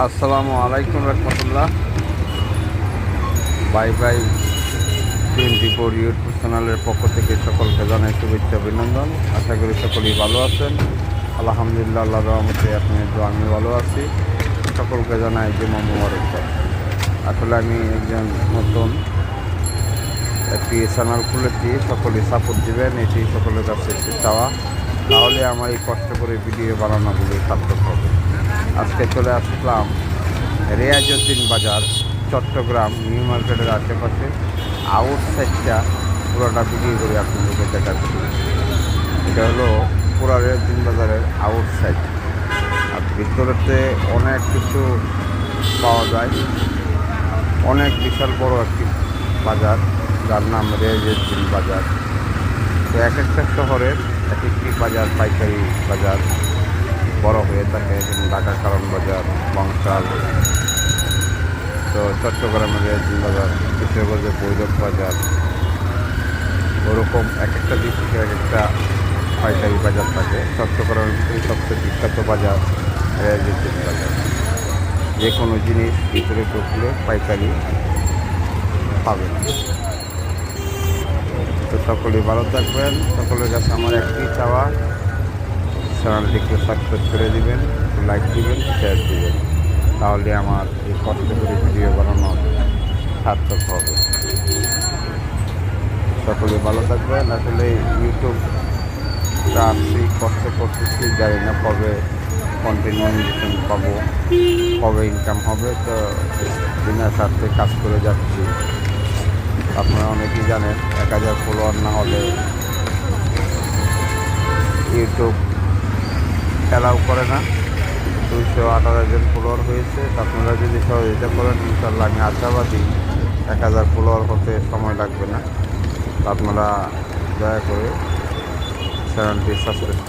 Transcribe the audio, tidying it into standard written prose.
আসসালামু আলাইকুম রহমতুল্লাহ। Bye bye 24 YouTube চ্যানেলের পক্ষ থেকে সকলকে জানাই শুভেচ্ছা অভিনন্দন। আশা করি সকলেই ভালো আছেন। আলহামদুলিল্লাহ, আল্লাহর রহমতে আপনার তো আমি ভালো আছি। সকলকে জানাই জুমা মুবারকবাদ। আসলে আমি একজন নতুন একটি চ্যানেল খুলেছি, সকলে সাপোর্ট দিবেন, এটি সকলের কাছে একটু চাওয়া। তাহলে আমার এই কষ্ট করে ভিডিও বানানোগুলি সার্থক হবে। আজকে চলে আসলাম রেয়াজউদ্দিন বাজার, চট্টগ্রাম নিউ মার্কেটের আশেপাশে। আউটসাইডটা পুরোটা ভিডিও করে আপনাদেরকে দেখাচ্ছি। এটা হলো পুরা রেয়াজউদ্দিন বাজারের আউটসাইড। আর ভিতরেতে অনেক কিছু পাওয়া যায়। অনেক বিশাল বড় একটি বাজার, যার নাম রেয়াজউদ্দিন বাজার। তো এক একটা শহরের এক একটি বাজার পাইকারি বাজার বড় হয়ে থাকে, যেমন ঢাকা কারণ বাজার, বংশাল। তো চট্টগ্রামের রেয়াজউদ্দিন বাজার, কিশোরগঞ্জের বৈরব বাজার, ওরকম এক একটা ডিস্ট্রিক্টের এক একটা পাইকারি বাজার থাকে। চট্টগ্রামের সবচেয়ে বিখ্যাত বাজার রেয়াজউদ্দিন বাজার। যে কোনো জিনিস ভিতরে ঢুকলে পাইকারি পাবেন। তো সকলেই ভালো থাকবেন। সকলের কাছে আমার একটি চাওয়া, চ্যানেলটি একটু সাবস্ক্রাইব করে দিবেন, একটু লাইক দিবেন, শেয়ার দিবেন। তাহলে আমার এই কষ্ট করে ভিডিও বানানো সার্থক হবে। সকলে ভালো থাকবেন। আসলে ইউটিউবটা আসছি, কষ্ট করতেছি, জানি না কবে কন্টিনিউশন পাবো, কবে ইনকাম হবে। তো বিনা স্বার্থে কাজ করে যাচ্ছি। আপনারা অনেকেই জানেন 1000 ফলোয়ার না হলে ইউটিউব অ্যালাউ করে না। 218 জন ফলোয়ার হয়েছে। আপনারা যদি সহযোগিতা করেন, ইনশাল্লাহ আমি আশাবাদী 1000 ফলোয়ার হতে সময় লাগবে না। আপনারা দয়া করে চ্যানেলটি সাবস্ক্রাইব